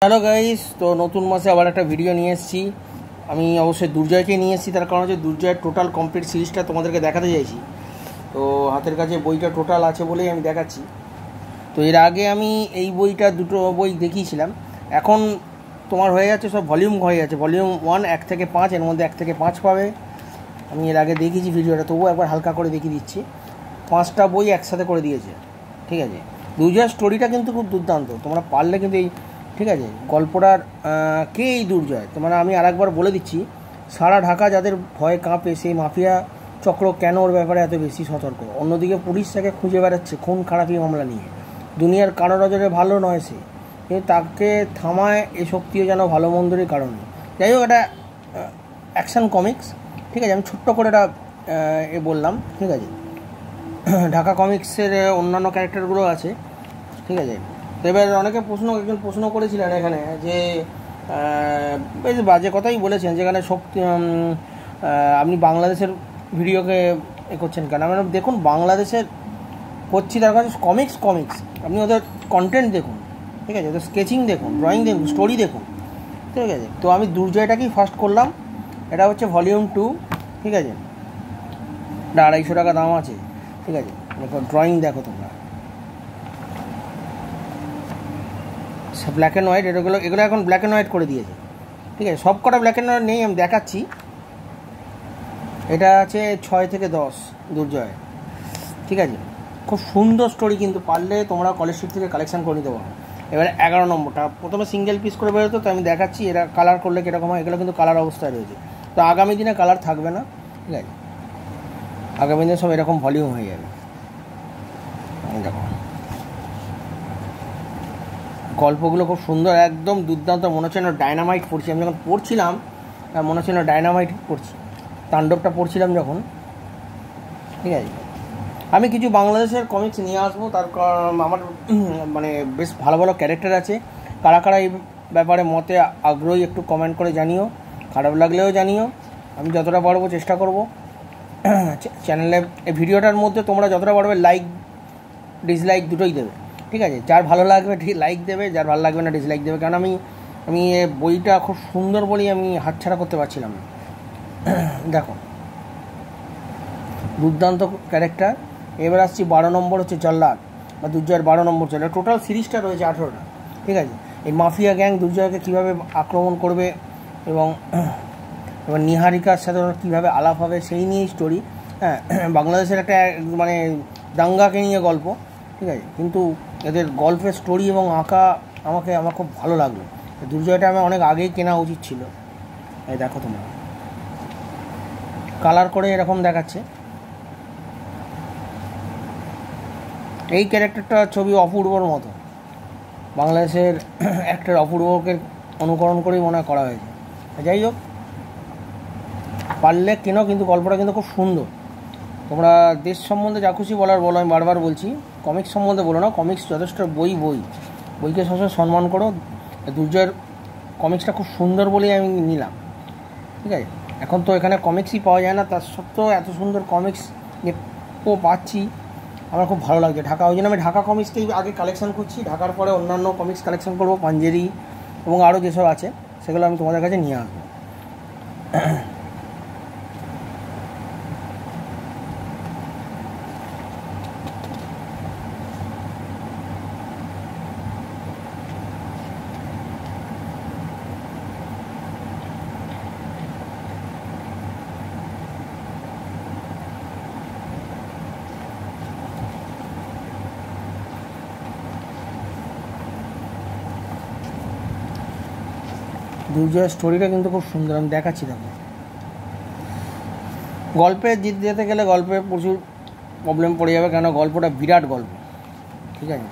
Hello guys, তো নতুন মাসে আবার একটা ভিডিও নিয়ে এসেছি। আমি অবশ্যই দুর্জয়কে নিয়ে এসেছি, তার কারণ হচ্ছে দুর্জয়ের টোটাল কমপ্লিট সিরিজটা তোমাদেরকে দেখাতে চাইছি। তো হাতের কাছে বইটা টোটাল আছে বলেই আমি দেখাচ্ছি। তো এর আগে আমি এই বইটা দুটো বই দেখিয়েছিলাম, এখন তোমার হয়ে যাচ্ছে সব ভলিউম হয়ে যাচ্ছে। ভলিউম 1 1 থেকে 5, এর মধ্যে 1 থেকে 5 পাবে। আমি এর আগে দেখিয়েছি ভিডিওটা, তবুও একবার হালকা করে দেখিয়ে দিচ্ছি। 5টা বই একসাথে করে দিয়েছে, ঠিক আছে। দুর্জয়ের স্টোরিটা কিন্তু খুব দুর্দান্ত, তোমরা পারলে কিন্তু এই, ঠিক আছে, গল্পটার কে এই দুর্জয়, তোমরা আমি আরেকবার বলে দিচ্ছি। সারা ঢাকা যাদের ভয়ে কাঁপে, সেই মাফিয়া চক্র কেন ওর ব্যাপারে এত বেশি সতর্ক? অন্যদিকে পুলিশ তাকে খুঁজে বেড়াচ্ছে খুন খারাপি মামলা নিয়ে। দুনিয়ার কারো নজরে ভালো নয় সে, কিন্তু তাকে থামায় এ শক্তিও যেন ভালো মন্দরই কারণে। যাই হোক, এটা অ্যাকশান কমিক্স, ঠিক আছে। আমি ছোট্ট করে এটা বললাম, ঠিক আছে। ঢাকা কমিক্সের অন্যান্য ক্যারেক্টারগুলো আছে, ঠিক আছে। তো এবার একজন প্রশ্ন করেছিলেন এখানে যে বেশ বাজে কথাই বলেছেন, যেখানে শক্তি আপনি বাংলাদেশের ভিডিওকে করছেন কেন? মানে দেখুন, বাংলাদেশের করছি তার কাছে কমিক্স আপনি ওদের কন্টেন্ট দেখুন, ঠিক আছে, ওদের স্কেচিং দেখুন, ড্রয়িং দেখুন, স্টোরি দেখুন, ঠিক আছে। তো আমি দুর্জয়টাকেই ফার্স্ট করলাম। এটা হচ্ছে ভলিউম 2, ঠিক আছে। এটা 250 টাকা দাম আছে, ঠিক আছে। দেখো ড্রয়িং দেখো তোমরা, ব্ল্যাক অ্যান্ড হোয়াইট। এগুলো এখন ব্ল্যাক অ্যান্ড হোয়াইট করে দিয়েছে, ঠিক আছে। সব কটা ব্ল্যাক অ্যান্ড হোয়াইট নেই, আমি দেখাচ্ছি। এটা আছে 6 থেকে 10 দুর্জয়, ঠিক আছে। খুব সুন্দর স্টোরি, কিন্তু পারলে তোমরা কলেজ স্ট্রিট থেকে কালেকশন করে নিতে পারো। এবারে 11 নম্বরটা প্রথমে সিঙ্গেল পিস করে বেরোতো, তো আমি দেখাচ্ছি এরা কালার করলে কীরকম হয়। এগুলো কিন্তু কালার অবস্থায় রয়েছে, তো আগামী দিনে কালার থাকবে না, ঠিক আছে। আগামী দিনে সব এরকম ভলিউম হয়ে যাবে। দেখো গল্পগুলো খুব সুন্দর, একদম দুর্দান্ত। মনে হচ্ছে না ডায়নামাইট পড়ছি। আমি যখন পড়ছিলাম মনে হচ্ছে না ডায়নামাইট পড়ছি, তাণ্ডবটা পড়ছিলাম যখন, ঠিক আছে। আমি কিছু বাংলাদেশের কমিক্স নিয়ে আসবো, তার আমার মানে বেশ ভালো ভালো ক্যারেক্টার আছে। কারা কারা এই ব্যাপারে মতে আগ্রহী একটু কমেন্ট করে জানিও, খারাপ লাগলেও জানিও। আমি যতটা পারবো চেষ্টা করব। চ্যানেলে এই ভিডিওটার মধ্যে তোমরা যতটা পারবে লাইক ডিসলাইক দুটোই দেবে, ঠিক আছে। যার ভালো লাগবে ঠিক লাইক দেবে, যার ভালো লাগবে না ডিসলাইক দেবে। কারণ আমি বইটা খুব সুন্দর বলেই আমি হাতছাড়া করতে পারছিলাম না। দেখো দুর্দান্ত ক্যারেক্টার। এবার আসছি 12 নম্বর, হচ্ছে জল্লাদ বা দুর্জয়ের 12 নম্বর চলে। টোটাল সিরিজটা রয়েছে 18টা, ঠিক আছে। এই মাফিয়া গ্যাং দুর্জয়কে কীভাবে আক্রমণ করবে এবং নিহারিকার সাথে কীভাবে আলাপ হবে, সেই নিয়েই স্টোরি। হ্যাঁ, বাংলাদেশের একটা মানে দাঙ্গাকে নিয়ে গল্প, ঠিক আছে। কিন্তু এদের গল্পের স্টোরি এবং আঁকা আমার খুব ভালো লাগলো। দুর্জয়টা আমার অনেক আগেই কেনা উচিত ছিল। এই দেখো তোমরা, কালার করে এরকম দেখাচ্ছে। এই ক্যারেক্টারটা ছবি অপূর্বর মতো, বাংলাদেশের অ্যাক্টর অপূর্বকে অনুকরণ করেই মনে করা হয়েছে। যাই হোক, পারলে কেন, কিন্তু গল্পটা কিন্তু খুব সুন্দর। তোমরা দেশ সম্বন্ধে যা খুশি বলার বলো, আমি বারবার বলছি, কমিক্স সম্বন্ধে বলো না। কমিক্স যথেষ্ট, বইকে সবসময় সম্মান করো। দুর্জয়ের কমিক্সটা খুব সুন্দর বলেই আমি নিলাম, ঠিক আছে। এখন তো এখানে কমিক্সই পাওয়া যায় না, তার সত্ত্বেও এত সুন্দর কমিক্স পাচ্ছি, আমার খুব ভালো লাগছে। ওই জন্য আমি ঢাকা কমিক্সকেই আগে কালেকশন করছি, ঢাকার পরে অন্যান্য কমিক্স কালেকশন করবো, পাঞ্জেরি এবং আরও যেসব আছে সেগুলো আমি তোমাদের কাছে নিয়ে আসবো। দুর্জয়ের স্টোরিটা কিন্তু খুব সুন্দর, আমি দেখাচ্ছি। দেখো গল্পে যেতে গেলে গল্পে প্রচুর প্রবলেম পড়ে যাবে, কেন গল্পটা বিরাট গল্প, ঠিক আছে।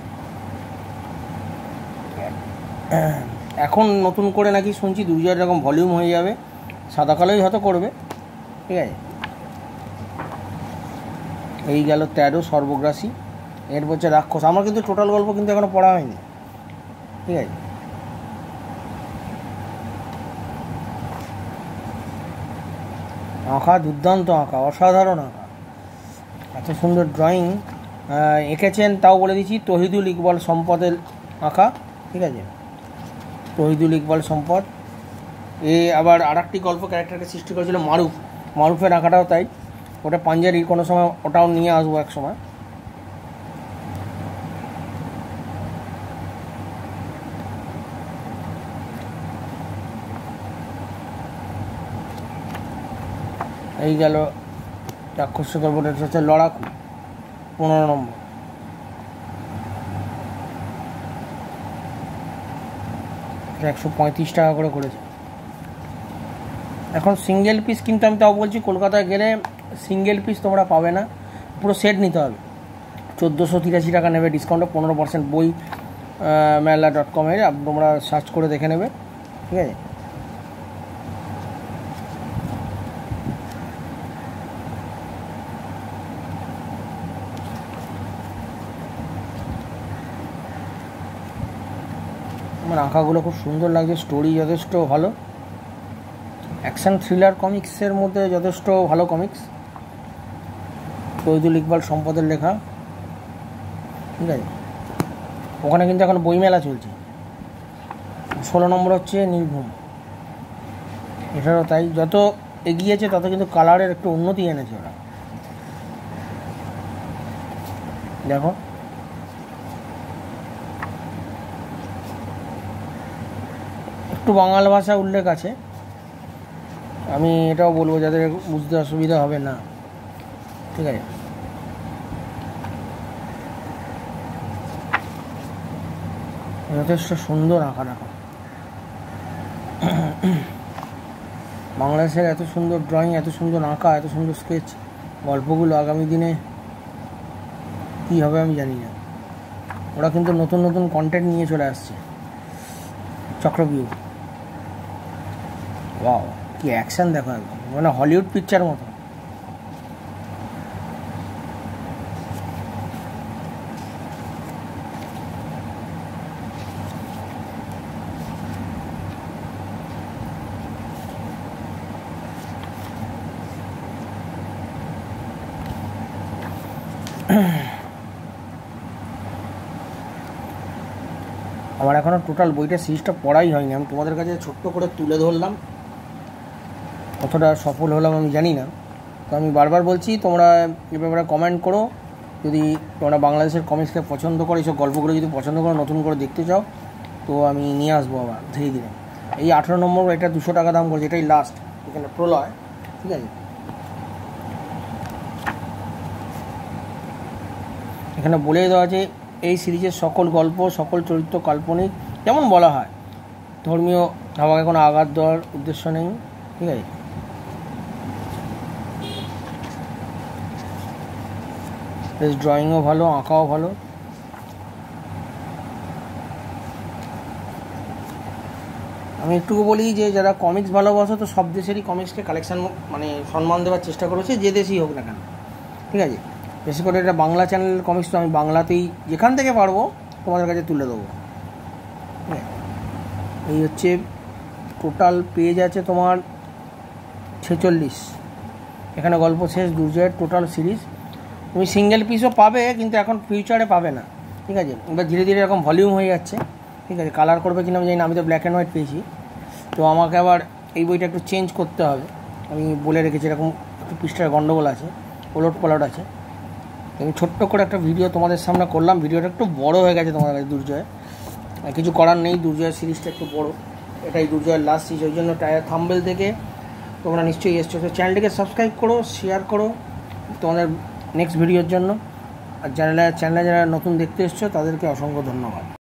এখন নতুন করে নাকি শুনছি দুর্জয়ের এরকম ভলিউম হয়ে যাবে, সাদা কালোই হয়তো করবে, ঠিক আছে। এই গেল 13 সর্বগ্রাসী, এর হচ্ছে রাক্ষস। আমার কিন্তু টোটাল গল্প কিন্তু এখনও পড়া হয়নি, ঠিক আছে। আঁকা দুর্দান্ত, আঁকা অসাধারণ, আঁকা এত সুন্দর ড্রয়িং এঁকেছেন, তাও বলে দিচ্ছি তহিদুল ইকবাল সম্পদের আঁকা, ঠিক আছে। তহিদুল ইকবাল সম্পদ। এ আবার আর একটি গল্প ক্যারেক্টারকে সৃষ্টি করেছিল মারুফের আঁকাটাও তাই, ওটা পাঞ্জারির, কোনো সময় ওটাও নিয়ে আসবো এক সময়। এই গেল রাক্ষসী গল্পটা, হচ্ছে লড়াকু 15 নম্বর। এটা 135 টাকা করে করেছে এখন সিঙ্গেল পিস, কিন্তু আমি তাও বলছি কলকাতায় গেলে সিঙ্গেল পিস তোমরা পাবে না, পুরো সেট নিতে হবে। 1483 টাকা নেবে, ডিসকাউন্টে 15%। বই মেলা.com তোমরা সার্চ করে দেখে নেবে, ঠিক আছে। আমার আঁকাগুলো খুব সুন্দর লাগছে, স্টোরি যথেষ্ট ভালো, অ্যাকশন থ্রিলার কমিক্সের মধ্যে যথেষ্ট ভালো কমিক্স। তহিদুল ইকবাল সম্পদের লেখা, ঠিক আছে। ওখানে কিন্তু এখন বইমেলা চলছে। 16 নম্বর হচ্ছে নির্ভুম, এটারও তাই, যত এগিয়েছে তত কিন্তু কালারের একটু উন্নতি এনেছে ওরা। দেখো একটু বাংলা ভাষা উল্লেখ আছে, আমি এটাও বলবো যাদের বুঝতে অসুবিধা হবে না, ঠিক আছে। যথেষ্ট সুন্দর আঁকা রাখা, বাংলাদেশের এত সুন্দর ড্রয়িং, এত সুন্দর আঁকা, এত সুন্দর স্কেচ, গল্পগুলো আগামী দিনে কী হবে আমি জানি না। ওরা কিন্তু নতুন নতুন কন্টেন্ট নিয়ে চলে আসছে। চক্রবিউ, ওয়াও কি অ্যাকশন দেখো, একদম মানে হলিউড পিকচার মতো। আমার এখনও টোটাল বইটা সিরিজটা পড়াই হয়নি, আমি তোমাদের কাছে ছোট্ট করে তুলে ধরলাম, কতটা সফল হলাম আমি জানি না। তো আমি বারবার বলছি তোমরা এ ব্যাপারে কমেন্ট করো, যদি তোমরা বাংলাদেশের কমিক্সকে পছন্দ করো, এইসব গল্পগুলো যদি পছন্দ করো, নতুন করে দেখতে চাও, তো আমি নিয়ে আসবো আবার ধীরে ধীরে। এই 18 নম্বর, এটা 200 টাকা দাম করেছে, এটাই লাস্ট, এখানে প্রলয়, ঠিক আছে। এখানে বলে দেওয়া আছে এই সিরিজের সকল গল্প, সকল চরিত্র কাল্পনিক, যেমন বলা হয়, ধর্মীয় আমাকে কোনো আঘাত দেওয়ার উদ্দেশ্য নেই, ঠিক আছে। বেশ ড্রয়িংও ভালো, আঁকাও ভালো। আমি একটুকু বলি যে যারা কমিক্স ভালোবাসো, তো সব দেশেরই কমিক্সকে কালেকশান মানে সম্মান দেওয়ার চেষ্টা করেছে, যে দেশেই হোক না কেন, ঠিক আছে। বেশি করে এটা বাংলা চ্যানেলের কমিক্স, তো আমি বাংলাতেই যেখান থেকে পারবো তোমাদের কাছে তুলে দেবো। এই হচ্ছে টোটাল পেজ আছে তোমার 46, এখানে গল্প শেষ। দুর্জয়ের টোটাল সিরিজ তুমি সিঙ্গেল পিসও পাবে, কিন্তু এখন ফিউচারে পাবে না, ঠিক আছে। এবার ধীরে ধীরে এরকম ভলিউম হয়ে যাচ্ছে, ঠিক আছে। কালার করবে কিনা আমি জানি না, আমি তো ব্ল্যাক অ্যান্ড হোয়াইট পেয়েছি, তো আমাকে আবার এই বইটা একটু চেঞ্জ করতে হবে। আমি বলে রেখেছি এরকম একটু পৃষ্ঠার গণ্ডগোল আছে, ওলট পালট আছে। আমি ছোট্ট করে একটা ভিডিও তোমাদের সামনে করলাম, ভিডিওটা একটু বড় হয়ে গেছে তোমাদের কাছে। দুর্জয় কিছু করার নেই, দুর্জয়ের সিরিজটা একটু বড়, এটাই দুর্জয়ের লাস্ট সিরিজ, ওই জন্য থাম্বনেল থেকে তোমরা নিশ্চয়ই এসছো। তো চ্যানেলটিকে সাবস্ক্রাইব করো, শেয়ার করো তোমাদের নেক্সট ভিডিওর জন্য। আর চ্যানেলে যারা নতুন দেখতে এসছো তাদেরকে অসংখ্য ধন্যবাদ।